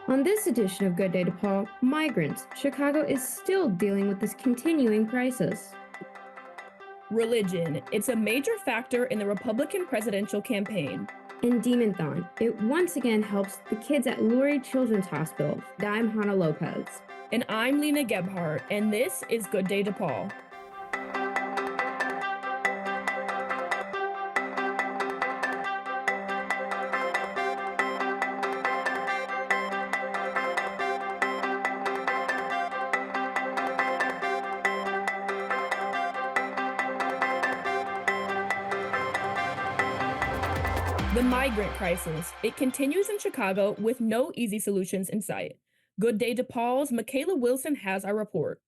On this edition of Good Day DePaul, Migrants, Chicago is still dealing with this continuing crisis. Religion. It's a major factor in the Republican presidential campaign. In Demonthon, it once again helps the kids at Lurie Children's Hospital, Dime Hana Lopez. And I'm Lena Gebhardt, and this is Good Day DePaul. The migrant crisis. It continues in Chicago with no easy solutions in sight. Good Day DePaul's Michaela Wilson has our report.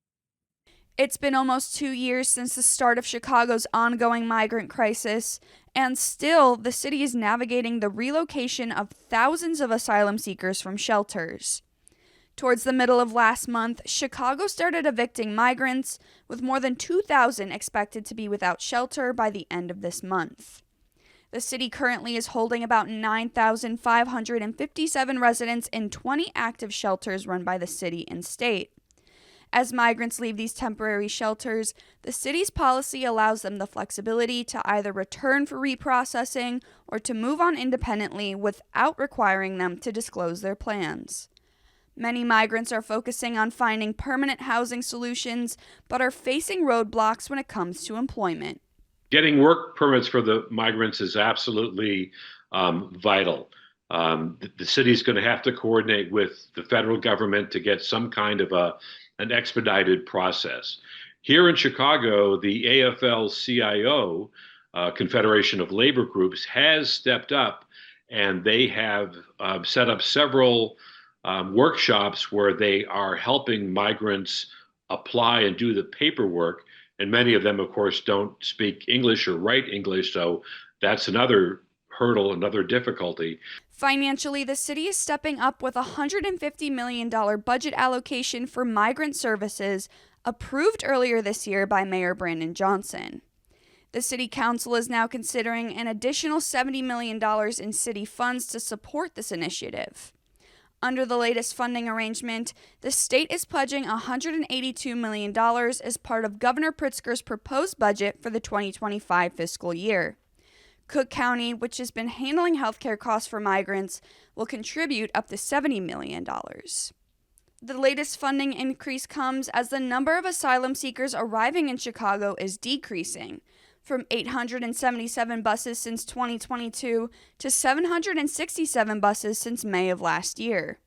It's been almost 2 years since the start of Chicago's ongoing migrant crisis, and still the city is navigating the relocation of thousands of asylum seekers from shelters. Towards the middle of last month, Chicago started evicting migrants, with more than 2,000 expected to be without shelter by the end of this month. The city currently is holding about 9,557 residents in 20 active shelters run by the city and state. As migrants leave these temporary shelters, the city's policy allows them the flexibility to either return for reprocessing or to move on independently without requiring them to disclose their plans. Many migrants are focusing on finding permanent housing solutions, but are facing roadblocks when it comes to employment. Getting work permits for the migrants is absolutely vital. The city is going to have to coordinate with the federal government to get some kind of an expedited process. Here in Chicago, the AFL-CIO, Confederation of Labor Groups, has stepped up, and they have set up several workshops where they are helping migrants apply and do the paperwork. And many of them, of course, don't speak English or write English, so that's another hurdle, another difficulty. Financially, the city is stepping up with a $150 million budget allocation for migrant services approved earlier this year by Mayor Brandon Johnson. The city council is now considering an additional $70 million in city funds to support this initiative. Under the latest funding arrangement, the state is pledging $182 million as part of Governor Pritzker's proposed budget for the 2025 fiscal year. Cook County, which has been handling healthcare costs for migrants, will contribute up to $70 million. The latest funding increase comes as the number of asylum seekers arriving in Chicago is decreasing, from 877 buses since 2022 to 767 buses since May of last year.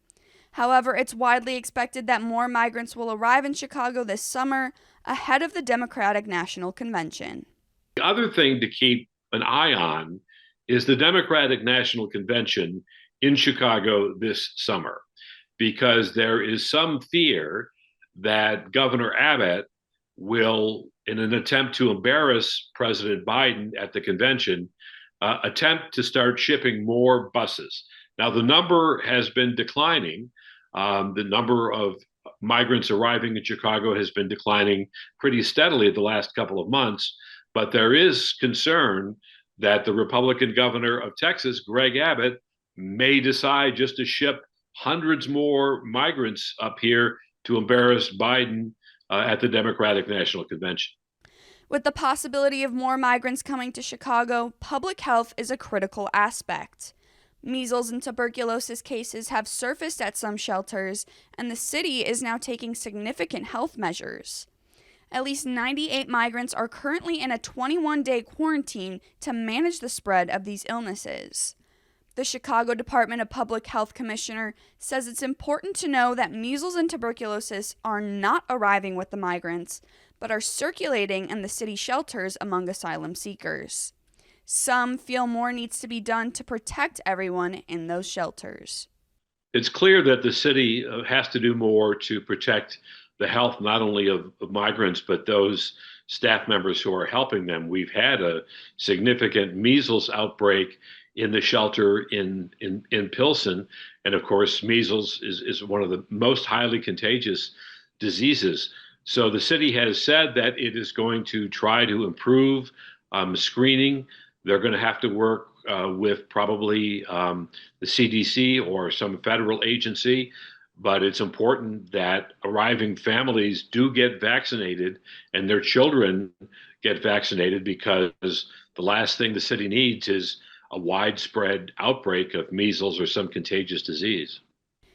However, it's widely expected that more migrants will arrive in Chicago this summer ahead of the Democratic National Convention. The other thing to keep an eye on is the Democratic National Convention in Chicago this summer, because there is some fear that Governor Abbott will, in an attempt to embarrass President Biden at the convention, attempt to start shipping more buses. Now, the number has been declining. The number of migrants arriving in Chicago has been declining pretty steadily the last couple of months, but there is concern that the Republican governor of Texas, Greg Abbott, may decide just to ship hundreds more migrants up here to embarrass Biden at the Democratic National Convention. With the possibility of more migrants coming to Chicago, public health is a critical aspect. Measles and tuberculosis cases have surfaced at some shelters, and the city is now taking significant health measures. At least 98 migrants are currently in a 21-day quarantine to manage the spread of these illnesses. The Chicago Department of Public Health Commissioner says it's important to know that measles and tuberculosis are not arriving with the migrants, but are circulating in the city shelters among asylum seekers. Some feel more needs to be done to protect everyone in those shelters. It's clear that the city has to do more to protect the health not only of migrants, but those staff members who are helping them. We've had a significant measles outbreak in the shelter in Pilsen. And of course, measles is one of the most highly contagious diseases. So the city has said that it is going to try to improve screening. They're going to have to work with probably the CDC or some federal agency. But it's important that arriving families do get vaccinated and their children get vaccinated, because the last thing the city needs is a widespread outbreak of measles or some contagious disease.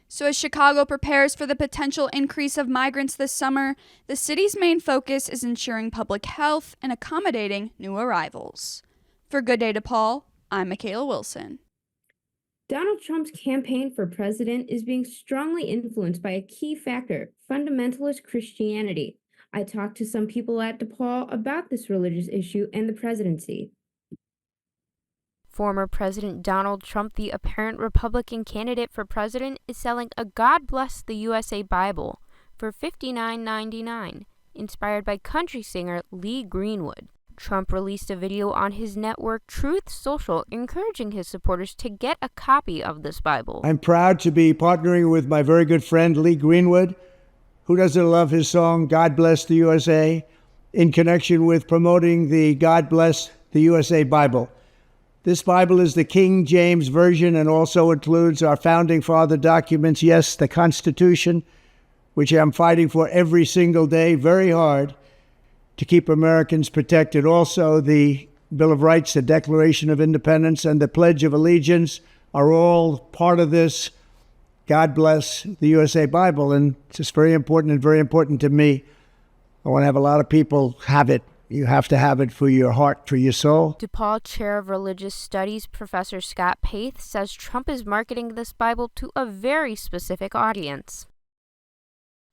So, as Chicago prepares for the potential increase of migrants this summer, the city's main focus is ensuring public health and accommodating new arrivals. For Good Day DePaul, I'm Michaela Wilson. Donald Trump's campaign for president is being strongly influenced by a key factor: fundamentalist Christianity. I talked to some people at DePaul about this religious issue and the presidency. Former President Donald Trump, the apparent Republican candidate for president, is selling a God Bless the USA Bible for $59.99, inspired by country singer Lee Greenwood. Trump released a video on his network Truth Social encouraging his supporters to get a copy of this Bible. I'm proud to be partnering with my very good friend Lee Greenwood, who doesn't love his song God Bless the USA, in connection with promoting the God Bless the USA Bible. This Bible is the King James Version and also includes our founding father documents, yes, the Constitution, which I'm fighting for every single day, very hard, to keep Americans protected. Also, the Bill of Rights, the Declaration of Independence, and the Pledge of Allegiance are all part of this God Bless the USA Bible, and it's just very important and very important to me. I want to have a lot of people have it. You have to have it for your heart, for your soul. DePaul Chair of Religious Studies Professor Scott Paith says Trump is marketing this Bible to a very specific audience.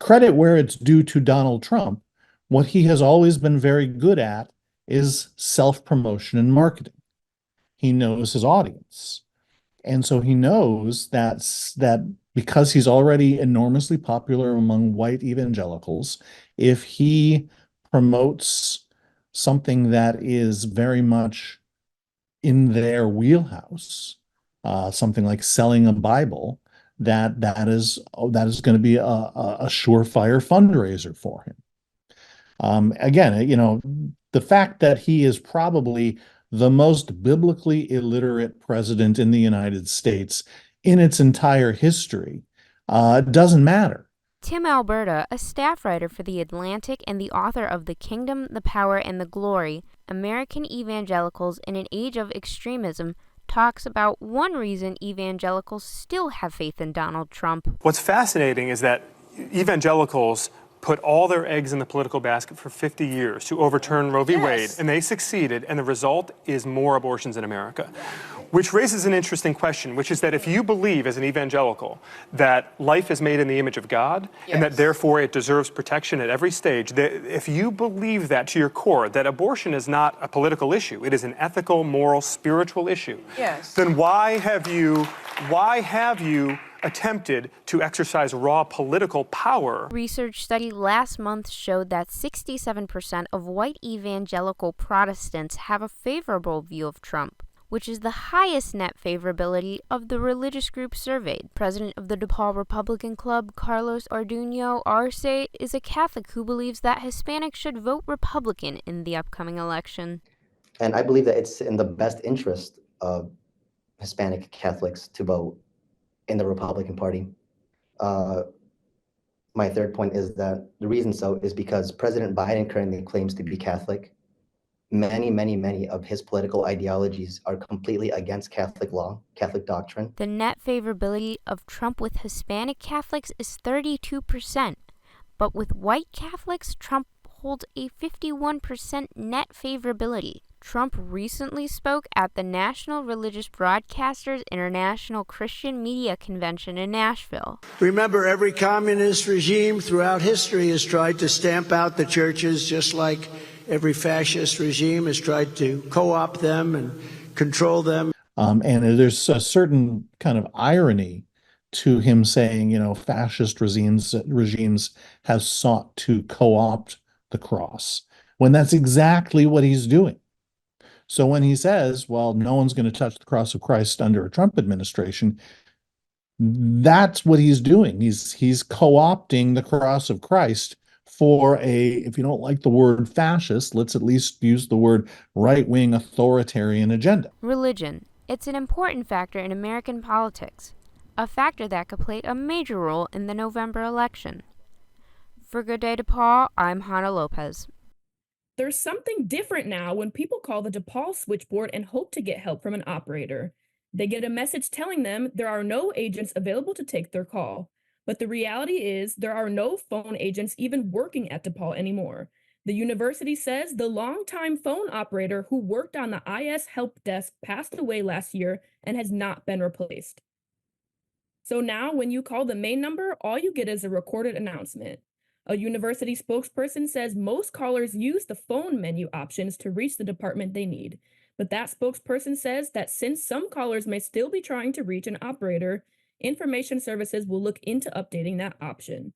Credit where it's due to Donald Trump. What he has always been very good at is self-promotion and marketing. He knows his audience. And so he knows that because he's already enormously popular among white evangelicals, if he promotes something that is very much in their wheelhouse, something like selling a Bible, that is going to be a surefire fundraiser for him. Again, the fact that he is probably the most biblically illiterate president in the United States in its entire history doesn't matter. Tim Alberta, a staff writer for The Atlantic and the author of The Kingdom, the Power, and the Glory, American Evangelicals in an Age of Extremism, talks about one reason evangelicals still have faith in Donald Trump. What's fascinating is that evangelicals put all their eggs in the political basket for 50 years to overturn Roe v. Wade, and they succeeded, and the result is more abortions in America. Which raises an interesting question, which is that if you believe as an evangelical that life is made in the image of God, and that therefore it deserves protection at every stage, if you believe that to your core, that abortion is not a political issue, it is an ethical, moral, spiritual issue, then why have you attempted to exercise raw political power? Research study last month showed that 67% of white evangelical Protestants have a favorable view of Trump, which is the highest net favorability of the religious group surveyed. President of the DePaul Republican Club, Carlos Orduño Arce, is a Catholic who believes that Hispanics should vote Republican in the upcoming election. And I believe that it's in the best interest of Hispanic Catholics to vote in the Republican Party. My third point is that the reason so is because President Biden currently claims to be Catholic. Many of his political ideologies are completely against Catholic law, Catholic doctrine. The net favorability of Trump with Hispanic Catholics is 32%, but with white Catholics, Trump holds a 51% net favorability. Trump recently spoke at the National Religious Broadcasters International Christian Media Convention in Nashville. Remember, every communist regime throughout history has tried to stamp out the churches, just like every fascist regime has tried to co-opt them and control them. And there's a certain kind of irony to him saying, fascist regimes have sought to co-opt the cross, when that's exactly what he's doing. So when he says, well, no one's going to touch the cross of Christ under a Trump administration, that's what he's doing. He's co-opting the cross of Christ for if you don't like the word fascist, let's at least use the word right-wing authoritarian agenda. Religion. It's an important factor in American politics, a factor that could play a major role in the November election. For Good Day DePaul, I'm Hannah Lopez. There's something different now when people call the DePaul switchboard and hope to get help from an operator. They get a message telling them there are no agents available to take their call. But the reality is there are no phone agents even working at DePaul anymore. The university says the longtime phone operator who worked on the IS help desk passed away last year and has not been replaced. So now when you call the main number, all you get is a recorded announcement. A university spokesperson says most callers use the phone menu options to reach the department they need. But that spokesperson says that since some callers may still be trying to reach an operator, Information Services will look into updating that option.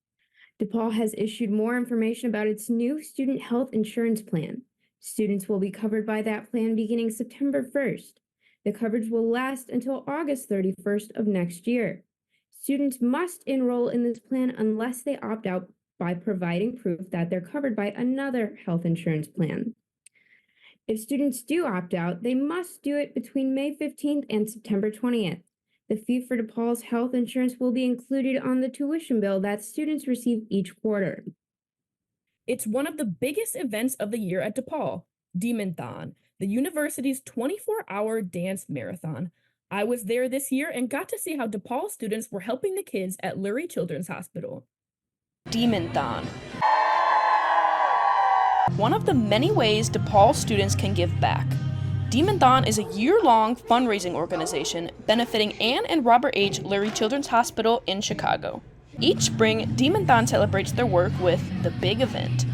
DePaul has issued more information about its new student health insurance plan. Students will be covered by that plan beginning September 1st. The coverage will last until August 31st of next year. Students must enroll in this plan unless they opt out by providing proof that they're covered by another health insurance plan. If students do opt out, they must do it between May 15th and September 20th. The fee for DePaul's health insurance will be included on the tuition bill that students receive each quarter. It's one of the biggest events of the year at DePaul, Demonthon, the university's 24-hour dance marathon. I was there this year and got to see how DePaul students were helping the kids at Lurie Children's Hospital. Demonthon. One of the many ways DePaul students can give back. Demonthon is a year-long fundraising organization benefiting Anne and Robert H. Lurie Children's Hospital in Chicago. Each spring, Demonthon celebrates their work with The Big Event.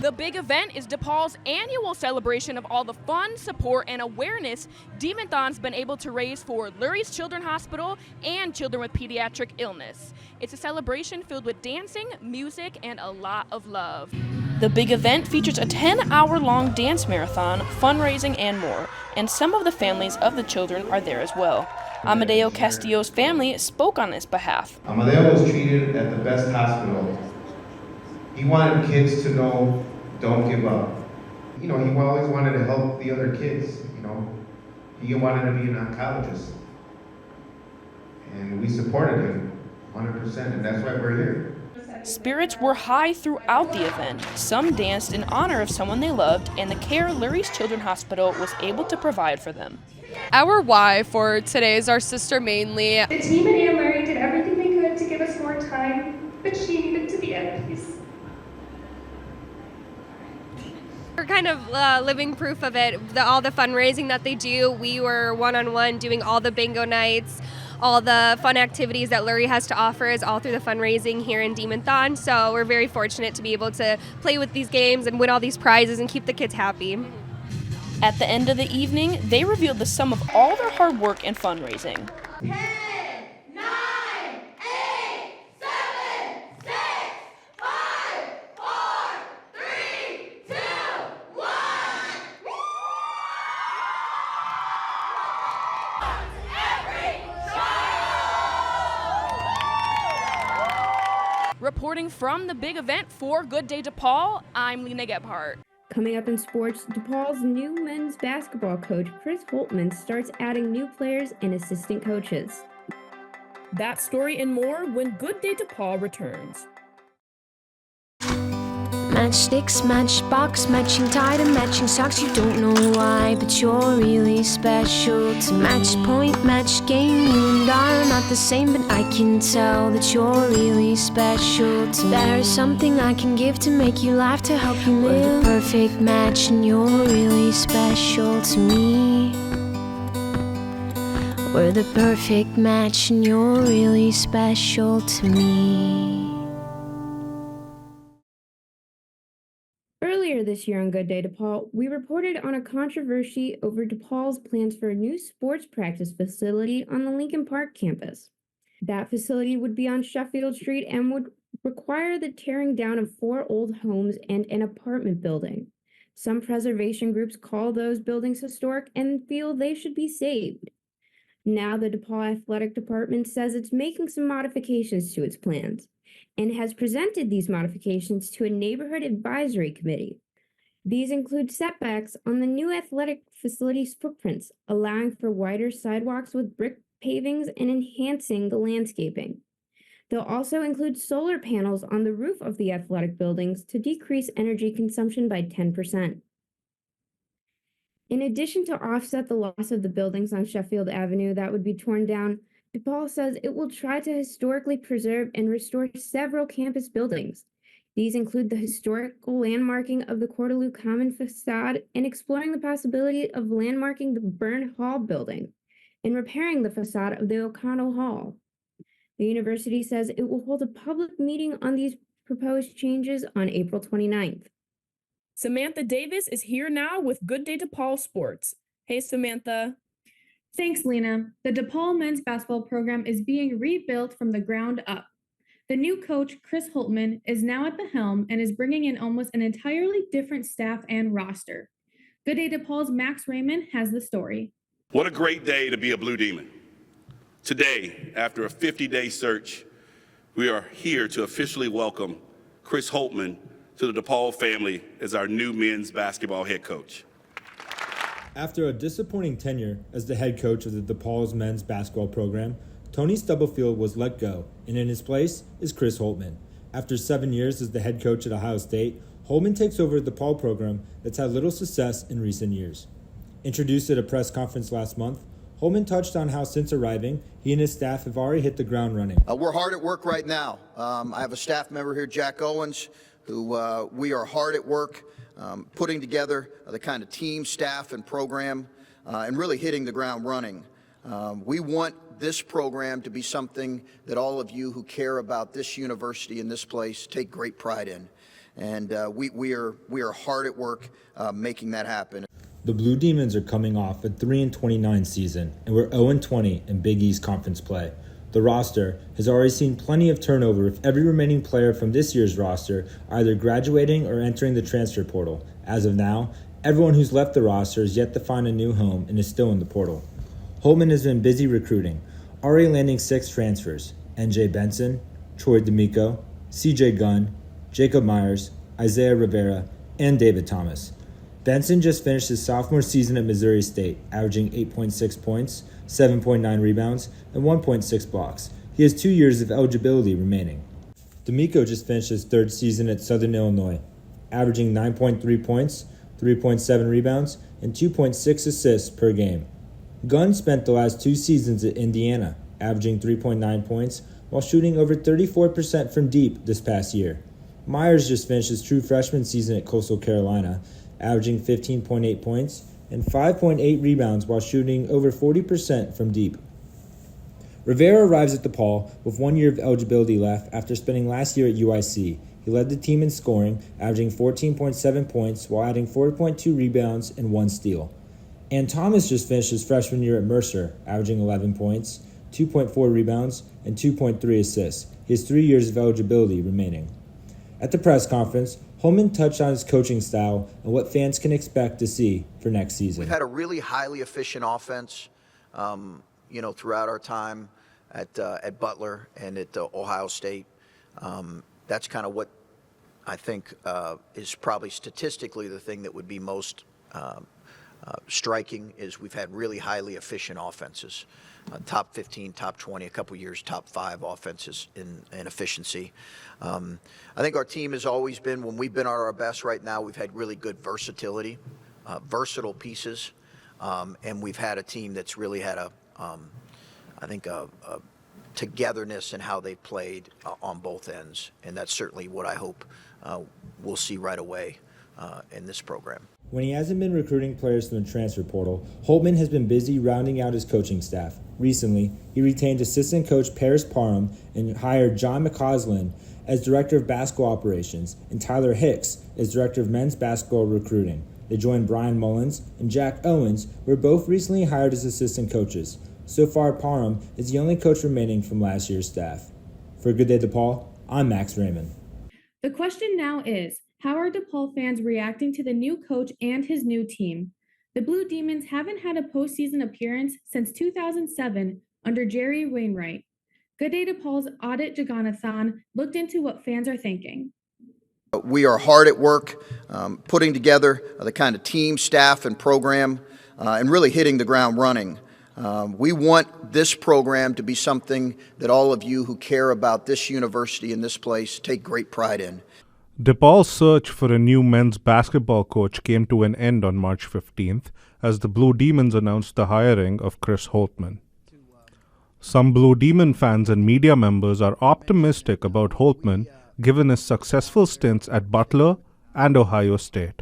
The Big Event is DePaul's annual celebration of all the fun, support, and awareness Demonthon's been able to raise for Lurie's Children's Hospital and children with pediatric illness. It's a celebration filled with dancing, music, and a lot of love. The Big Event features a 10-hour-long dance marathon, fundraising, and more, and some of the families of the children are there as well. Amadeo Castillo's family spoke on his behalf. Amadeo was treated at the best hospital. He wanted kids to know, don't give up. He always wanted to help the other kids, He wanted to be an oncologist. And we supported him 100%, and that's why we're here. Spirits were high throughout the event. Some danced in honor of someone they loved and the care Lurie's Children's Hospital was able to provide for them. Our why for today is our sister mainly. The team at Anne Lurie did everything they could to give us more time, but she needed to be at peace. We're kind of living proof of it. All the fundraising that they do, we were one-on-one doing all the bingo nights, all the fun activities that Lurie has to offer is all through the fundraising here in Demonthon. So we're very fortunate to be able to play with these games and win all these prizes and keep the kids happy. At the end of the evening, they revealed the sum of all their hard work and fundraising. 10, 9, 8, 7, 6, 5, 4, 3, 2, 1. Reporting from the Big Event for Good Day DePaul, I'm Lena Gebhardt. Coming up in sports, DePaul's new men's basketball coach, Chris Holtman, starts adding new players and assistant coaches. That story and more when Good Day DePaul returns. Matchsticks, matchbox, matching tie to matching socks. You don't know why, but you're really special to match point, match game. You and I are not the same, but I can tell that you're really special to me. There's something I can give to make you laugh, to help you live. We're the perfect match, and you're really special to me. We're the perfect match, and you're really special to me. Earlier this year on Good Day DePaul, we reported on a controversy over DePaul's plans for a new sports practice facility on the Lincoln Park campus. That facility would be on Sheffield Street and would require the tearing down of 4 old homes and an apartment building. Some preservation groups call those buildings historic and feel they should be saved. Now the DePaul Athletic Department says it's making some modifications to its plans and has presented these modifications to a neighborhood advisory committee. These include setbacks on the new athletic facility's footprints, allowing for wider sidewalks with brick pavings and enhancing the landscaping. They'll also include solar panels on the roof of the athletic buildings to decrease energy consumption by 10%. In addition to offset the loss of the buildings on Sheffield Avenue that would be torn down, DePaul says it will try to historically preserve and restore several campus buildings. These include the historical landmarking of the Cordeloo Common facade and exploring the possibility of landmarking the Byrne Hall building and repairing the facade of the O'Connell Hall. The university says it will hold a public meeting on these proposed changes on April 29th. Samantha Davis is here now with Good Day DePaul Sports. Hey, Samantha. Thanks, Lena. The DePaul men's basketball program is being rebuilt from the ground up. The new coach, Chris Holtman, is now at the helm and is bringing in almost an entirely different staff and roster. Good Day DePaul's Max Raymond has the story. What a great day to be a Blue Demon. Today, after a 50-day search, we are here to officially welcome Chris Holtman to the DePaul family as our new men's basketball head coach. After a disappointing tenure as the head coach of the DePaul's men's basketball program, Tony Stubblefield was let go, and in his place is Chris Holtman. After 7 years as the head coach at Ohio State, Holtman takes over the DePaul program that's had little success in recent years. Introduced at a press conference last month, Holtman touched on how since arriving, he and his staff have already hit the ground running. We're hard at work right now. I have a staff member here, Jack Owens, who we are hard at work putting together the kind of team, staff, and program, and really hitting the ground running. We want this program to be something that all of you who care about this university and this place take great pride in. And we are hard at work making that happen. The Blue Demons are coming off a 3-29 season, and we're 0-20 in Big East Conference play. The roster has already seen plenty of turnover, with every remaining player from this year's roster either graduating or entering the transfer portal. As of now, everyone who's left the roster has yet to find a new home and is still in the portal. Holtman has been busy recruiting, already landing 6 transfers: NJ Benson, Troy D'Amico, CJ Gunn, Jacob Myers, Isaiah Rivera, and David Thomas. Benson just finished his sophomore season at Missouri State, averaging 8.6 points, 7.9 rebounds, and 1.6 blocks. He has 2 years of eligibility remaining. D'Amico just finished his 3rd season at Southern Illinois, averaging 9.3 points, 3.7 rebounds, and 2.6 assists per game. Gunn spent the last 2 seasons at Indiana, averaging 3.9 points, while shooting over 34% from deep this past year. Myers just finished his true freshman season at Coastal Carolina, averaging 15.8 points and 5.8 rebounds while shooting over 40% from deep. Rivera arrives at DePaul with 1 year of eligibility left after spending last year at UIC. He led the team in scoring, averaging 14.7 points while adding 4.2 rebounds and 1 steal. And Thomas just finished his freshman year at Mercer, averaging 11 points, 2.4 rebounds, and 2.3 assists. He has 3 years of eligibility remaining. At the press conference, Holtman touched on his coaching style and what fans can expect to see for next season. We've had a really highly efficient offense, throughout our time at Butler and at Ohio State. That's kind of what I think is probably statistically the thing that would be most striking is we've had really highly efficient offenses. Top 15, top 20, a couple years, top 5 offenses in efficiency. I think our team has always been, when we've been at our best right now, we've had really good versatility, versatile pieces, and we've had a team that's really had a togetherness in how they played on both ends, and that's certainly what I hope we'll see right away in this program. When he hasn't been recruiting players from the transfer portal, Holtman has been busy rounding out his coaching staff. Recently, he retained assistant coach Paris Parham and hired John McCausland as director of basketball operations and Tyler Hicks as director of men's basketball recruiting. They joined Brian Mullins and Jack Owens, who were both recently hired as assistant coaches. So far, Parham is the only coach remaining from last year's staff. For Good Day DePaul, I'm Max Raymond. The question now is, how are DePaul fans reacting to the new coach and his new team? The Blue Demons haven't had a postseason appearance since 2007 under Jerry Wainwright. Good Day DePaul's Audit Demonthon looked into what fans are thinking. We are hard at work putting together the kind of team, staff, and program and really hitting the ground running. We want this program to be something that all of you who care about this university and this place take great pride in. DePaul's search for a new men's basketball coach came to an end on March 15th as the Blue Demons announced the hiring of Chris Holtman. Some Blue Demon fans and media members are optimistic about Holtman given his successful stints at Butler and Ohio State.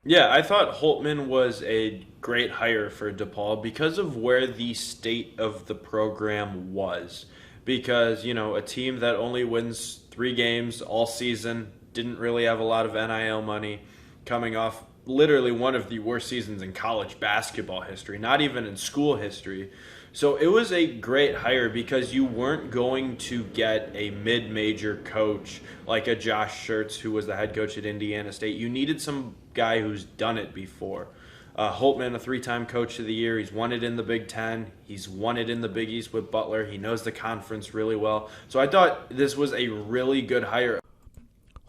Yeah, I thought Holtman was a great hire for DePaul because of where the state of the program was. Because, a team that only wins 3 games all season, didn't really have a lot of NIL money, coming off literally one of the worst seasons in college basketball history, not even in school history. So it was a great hire because you weren't going to get a mid-major coach like a Josh Schertz, who was the head coach at Indiana State. You needed some guy who's done it before. Holtman, a 3-time coach of the year. He's won it in the Big Ten. He's won it in the Big East with Butler. He knows the conference really well. So I thought this was a really good hire.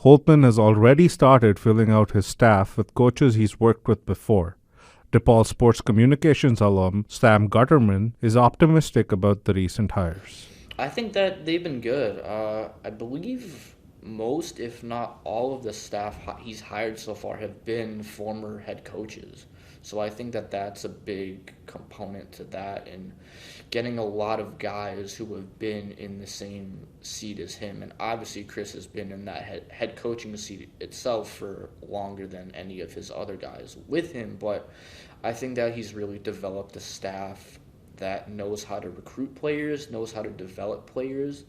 Holtman has already started filling out his staff with coaches he's worked with before. DePaul sports communications alum Sam Gutterman is optimistic about the recent hires. I think that they've been good. I believe most, if not all, of the staff he's hired so far have been former head coaches. So I think that that's a big component to that, and getting a lot of guys who have been in the same seat as him. And obviously Chris has been in that head coaching seat itself for longer than any of his other guys with him, but I think that he's really developed a staff that knows how to recruit players, knows how to develop players,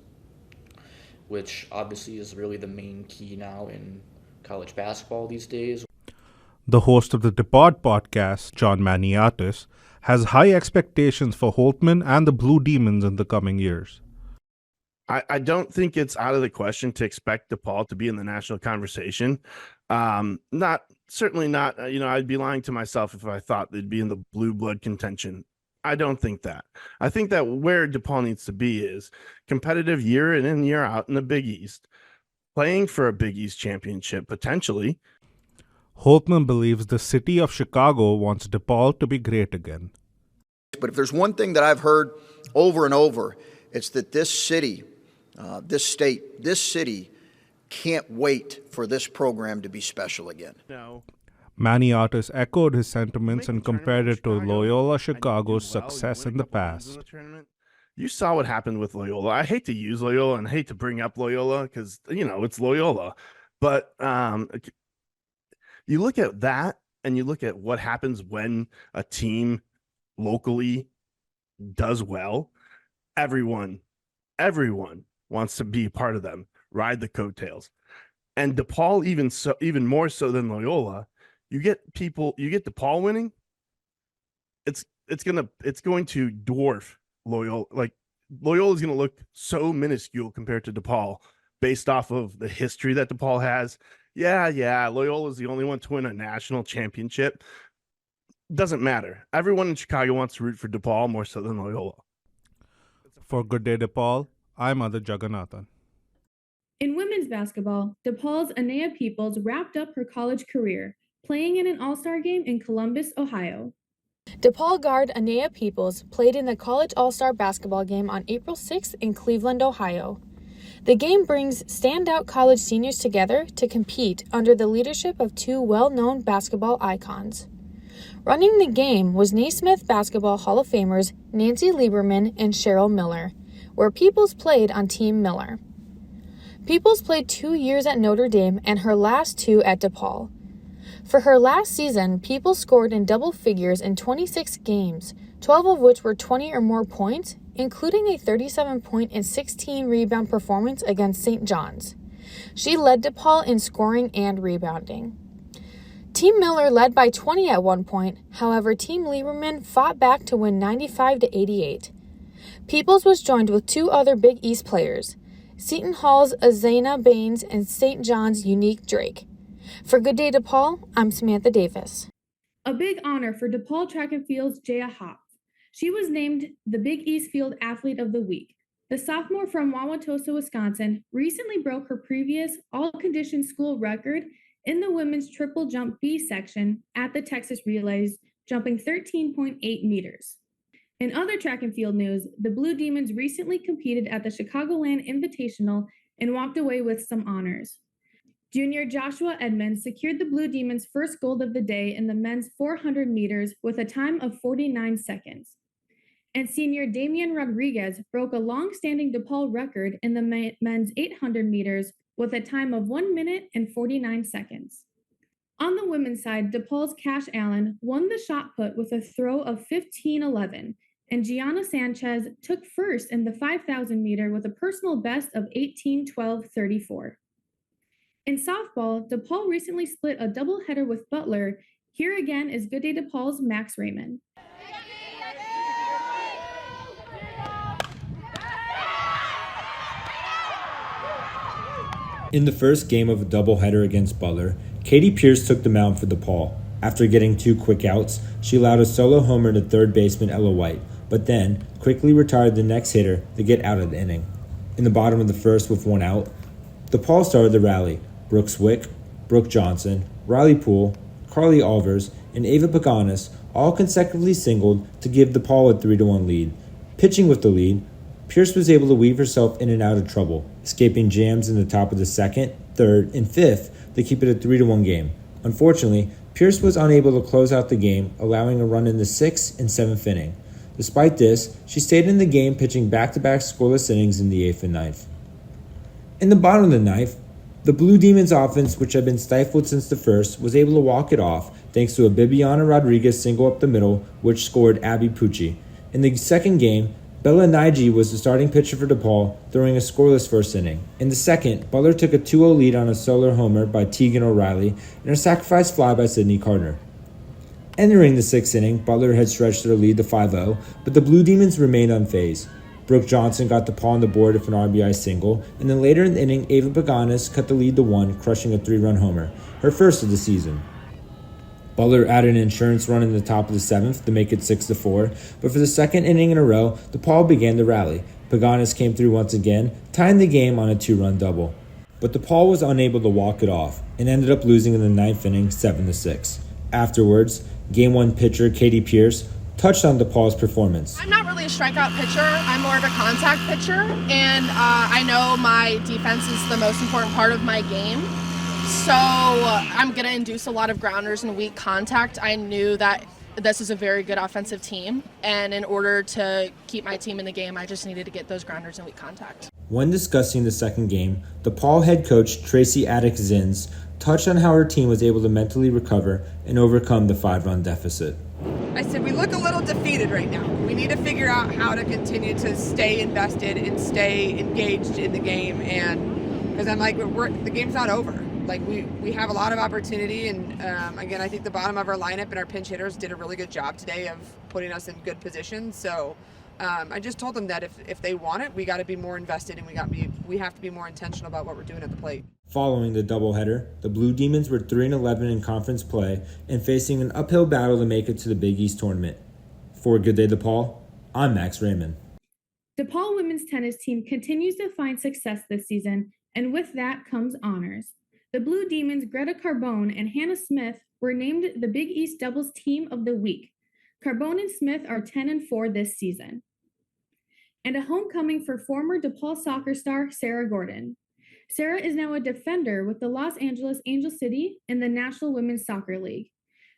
which obviously is really the main key now in college basketball these days. The host of the DePod podcast, John Maniatis, has high expectations for Holtman and the Blue Demons in the coming years. I don't think it's out of the question to expect DePaul to be in the national conversation. Certainly not. I'd be lying to myself if I thought they'd be in the blue blood contention. I don't think that. I think that where DePaul needs to be is competitive year in and year out in the Big East, playing for a Big East championship potentially. Holtman believes the city of Chicago wants DePaul to be great again. But if there's one thing that I've heard over and over, it's that this city, this state, this city can't wait for this program to be special again. No. Maniatis echoed his sentiments and compared it to Loyola Chicago's success in the past. You saw what happened with Loyola. I hate to use Loyola and hate to bring up Loyola because, it's Loyola. But you look at that and you look at what happens when a team locally does well. Everyone wants to be a part of them, ride the coattails. And DePaul, even more so than Loyola, you get DePaul winning. It's going to dwarf Loyola. Like Loyola is going to look so minuscule compared to DePaul based off of the history that DePaul has. Yeah, Loyola is the only one to win a national championship. Doesn't matter. Everyone in Chicago wants to root for DePaul more so than Loyola. For Good Day DePaul, I'm Adit Jagannathan. In women's basketball, DePaul's Anea Peoples wrapped up her college career, playing in an all-star game in Columbus, Ohio. DePaul guard Anea Peoples played in the College All-Star basketball game on April 6th in Cleveland, Ohio. The game brings standout college seniors together to compete under the leadership of 2 well-known basketball icons. Running the game was Naismith Basketball Hall of Famers Nancy Lieberman and Cheryl Miller, where Peoples played on Team Miller. Peoples played 2 years at Notre Dame and her last 2 at DePaul. For her last season, Peoples scored in double figures in 26 games, 12 of which were 20 or more points, including a 37-point and 16-rebound performance against St. John's. She led DePaul in scoring and rebounding. Team Miller led by 20 at one point, however, Team Lieberman fought back to win 95-88. Peoples was joined with 2 other Big East players, Seton Hall's Azana Baines and St. John's Unique Drake. For Good Day DePaul, I'm Samantha Davis. A big honor for DePaul track and field's Jaya Hoff. She was named the Big East Field Athlete of the Week. The sophomore from Wauwatosa, Wisconsin, recently broke her previous all-condition school record in the women's triple jump B section at the Texas Relays, jumping 13.8 meters. In other track and field news, the Blue Demons recently competed at the Chicagoland Invitational and walked away with some honors. Junior Joshua Edmonds secured the Blue Demons' first gold of the day in the men's 400 meters with a time of 49 seconds. And senior Damian Rodriguez broke a long-standing DePaul record in the men's 800 meters with a time of 1 minute and 49 seconds. On the women's side, DePaul's Cash Allen won the shot put with a throw of 15:11, and Gianna Sanchez took first in the 5,000 meter with a personal best of 18:12:34. In softball, DePaul recently split a doubleheader with Butler. Here again is Good Day DePaul's Max Raymond. In the first game of a doubleheader against Butler, Katie Pierce took the mound for DePaul. After getting 2 quick outs, she allowed a solo homer to third baseman Ella White, but then quickly retired the next hitter to get out of the inning. In the bottom of the first with 1 out, DePaul started the rally. Brooks Wick, Brooke Johnson, Riley Poole, Carly Alvers, and Ava Paganis all consecutively singled to give DePaul a 3-1 lead. Pitching with the lead, Pierce was able to weave herself in and out of trouble, escaping jams in the top of the 2nd, 3rd, and 5th to keep it a 3-1 game. Unfortunately, Pierce was unable to close out the game, allowing a run in the 6th and 7th inning. Despite this, she stayed in the game, pitching back-to-back scoreless innings in the 8th and 9th. In the bottom of the 9th, the Blue Demons offense, which had been stifled since the first, was able to walk it off thanks to a Bibiana Rodriguez single up the middle, which scored Abby Pucci. In the second game, Bella Naiji was the starting pitcher for DePaul, throwing a scoreless first inning. In the second, Butler took a 2-0 lead on a solo homer by Tegan O'Reilly and a sacrifice fly by Sydney Gardner. Entering the 6th inning, Butler had stretched their lead to 5-0, but the Blue Demons remained unfazed. Brooke Johnson got DePaul on the board with an RBI single, and then later in the inning, Ava Paganis cut the lead to 1, crushing a 3-run homer, her first of the season. Butler added an insurance run in the top of the 7th to make it 6-4, but for the second inning in a row, DePaul began to rally. Paganis came through once again, tying the game on a 2-run double. But DePaul was unable to walk it off, and ended up losing in the 9th inning 7-6. Afterwards, Game 1 pitcher Katie Pierce touched on DePaul's performance. I'm not really a strikeout pitcher. I'm more of a contact pitcher, and I know my defense is the most important part of my game. So I'm going to induce a lot of grounders and weak contact. I knew that this is a very good offensive team, and in order to keep my team in the game, I just needed to get those grounders and weak contact. When discussing the second game, DePaul head coach Tracy Addick-Zins touched on how her team was able to mentally recover and overcome the 5-run deficit. I said, we look a little defeated right now. We need to figure out how to continue to stay invested and stay engaged in the game, and because I'm like, the game's not over. Like we have a lot of opportunity, and again, I think the bottom of our lineup and our pinch hitters did a really good job today of putting us in good positions. So I just told them that if they want it, we got to be more invested, and we have to be more intentional about what we're doing at the plate. Following the doubleheader, the Blue Demons were 3-11 in conference play and facing an uphill battle to make it to the Big East tournament. For Good Day DePaul, I'm Max Raymond. DePaul women's tennis team continues to find success this season, and with that comes honors. The Blue Demons' Greta Carbone and Hannah Smith were named the Big East Doubles Team of the Week. Carbone and Smith are 10-4 this season. And a homecoming for former DePaul soccer star Sarah Gordon. Sarah is now a defender with the Los Angeles Angel City in the National Women's Soccer League.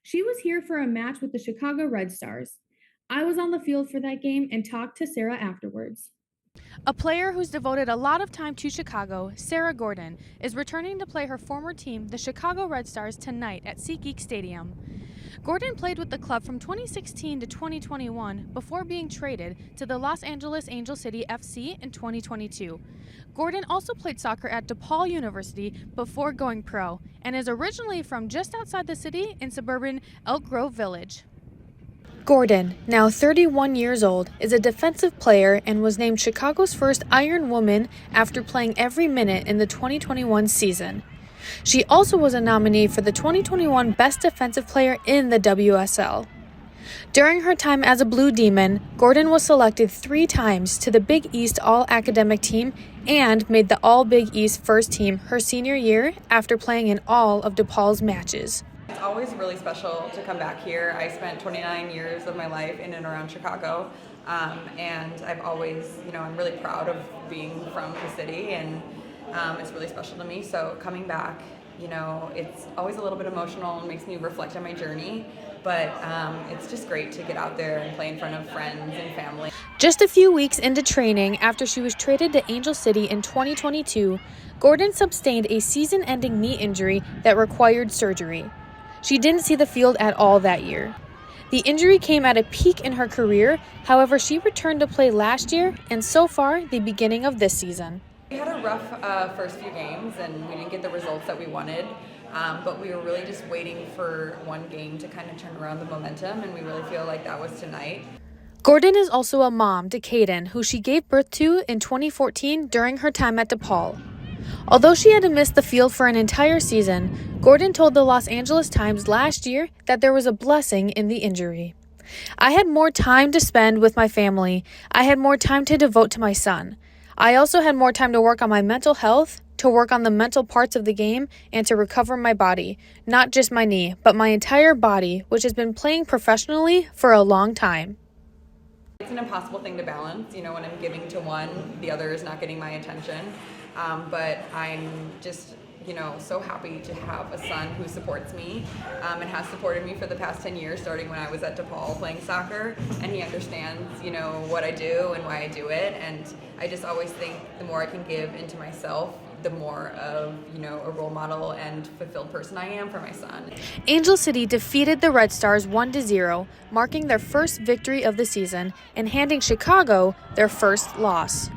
She was here for a match with the Chicago Red Stars. I was on the field for that game and talked to Sarah afterwards. A player who's devoted a lot of time to Chicago, Sarah Gordon, is returning to play her former team, the Chicago Red Stars, tonight at SeatGeek Stadium. Gordon played with the club from 2016 to 2021 before being traded to the Los Angeles Angel City FC in 2022. Gordon also played soccer at DePaul University before going pro and is originally from just outside the city in suburban Elk Grove Village. Gordon, now 31 years old, is a defensive player and was named Chicago's first Iron Woman after playing every minute in the 2021 season. She also was a nominee for the 2021 Best Defensive Player in the WSL. During her time as a Blue Demon, Gordon was selected 3 times to the Big East All-Academic Team and made the All-Big East first team her senior year after playing in all of DePaul's matches. It's always really special to come back here. I spent 29 years of my life in and around Chicago, and I've always, I'm really proud of being from the city, and it's really special to me. So coming back, it's always a little bit emotional and makes me reflect on my journey, but it's just great to get out there and play in front of friends and family. Just a few weeks into training after she was traded to Angel City in 2022, Gordon sustained a season-ending knee injury that required surgery. She didn't see the field at all that year. The injury came at a peak in her career, however, she returned to play last year and so far the beginning of this season. We had a rough first few games and we didn't get the results that we wanted, but we were really just waiting for one game to kind of turn around the momentum, and we really feel like that was tonight. Gordon is also a mom to Caden, who she gave birth to in 2014 during her time at DePaul. Although she had to miss the field for an entire season, Gordon told the Los Angeles Times last year that there was a blessing in the injury. "I had more time to spend with my family. I had more time to devote to my son. I also had more time to work on my mental health, to work on the mental parts of the game, and to recover my body. Not just my knee, but my entire body, which has been playing professionally for a long time." It's an impossible thing to balance. When I'm giving to one, the other is not getting my attention. But I'm just, so happy to have a son who supports me and has supported me for the past 10 years, starting when I was at DePaul playing soccer. And he understands, what I do and why I do it. And I just always think the more I can give into myself, the more of, a role model and fulfilled person I am for my son. Angel City defeated the Red Stars 1-0, marking their first victory of the season and handing Chicago their first loss.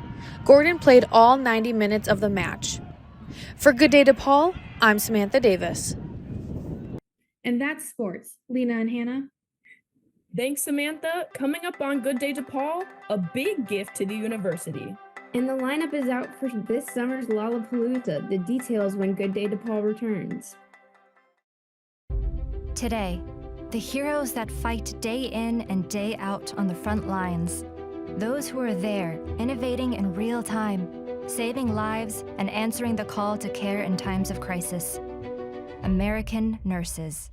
Gordon played all 90 minutes of the match. For Good Day DePaul, I'm Samantha Davis. And that's sports. Lena and Hannah. Thanks, Samantha. Coming up on Good Day DePaul, a big gift to the university. And the lineup is out for this summer's Lollapalooza. The details when Good Day DePaul returns. Today, the heroes that fight day in and day out on the front lines. Those who are there, innovating in real time, saving lives and answering the call to care in times of crisis. American nurses.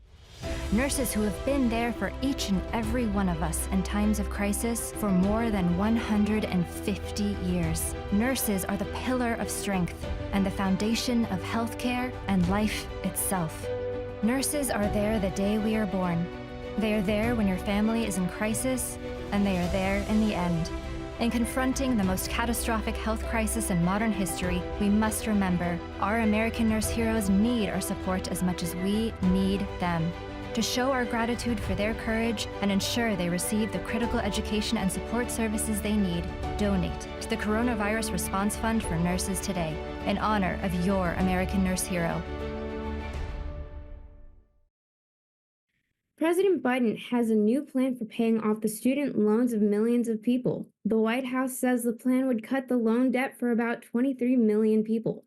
Nurses who have been there for each and every one of us in times of crisis for more than 150 years. Nurses are the pillar of strength and the foundation of healthcare and life itself. Nurses are there the day we are born. They are there when your family is in crisis, and they are there in the end. In confronting the most catastrophic health crisis in modern history, we must remember our American nurse heroes need our support as much as we need them. To show our gratitude for their courage and ensure they receive the critical education and support services they need, donate to the Coronavirus Response Fund for Nurses today, in honor of your American nurse hero. President Biden has a new plan for paying off the student loans of millions of people. The White House says the plan would cut the loan debt for about 23 million people.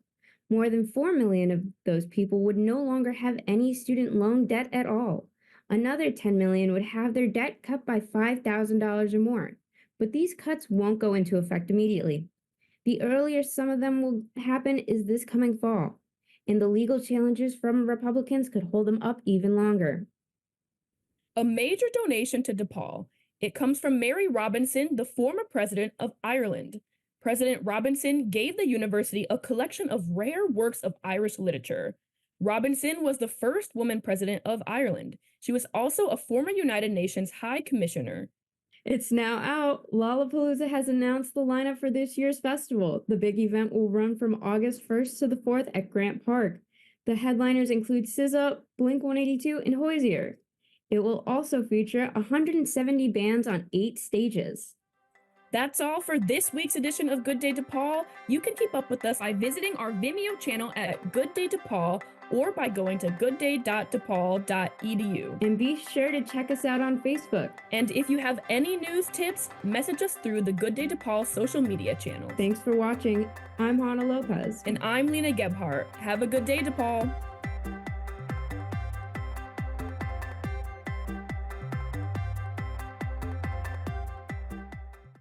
More than 4 million of those people would no longer have any student loan debt at all. Another 10 million would have their debt cut by $5,000 or more. But these cuts won't go into effect immediately. The earliest some of them will happen is this coming fall, and the legal challenges from Republicans could hold them up even longer. A major donation to DePaul. It comes from Mary Robinson, the former president of Ireland. President Robinson gave the university a collection of rare works of Irish literature. Robinson was the first woman president of Ireland. She was also a former United Nations High Commissioner. It's now out. Lollapalooza has announced the lineup for this year's festival. The big event will run from August 1st to the 4th at Grant Park. The headliners include SZA, Blink-182, and Hozier. It will also feature 170 bands on 8 stages. That's all for this week's edition of Good Day DePaul. You can keep up with us by visiting our Vimeo channel at Good Day DePaul or by going to goodday.depaul.edu. And be sure to check us out on Facebook. And if you have any news tips, message us through the Good Day DePaul social media channel. Thanks for watching. I'm Hannah Lopez. And I'm Lena Gebhardt. Have a good day, DePaul.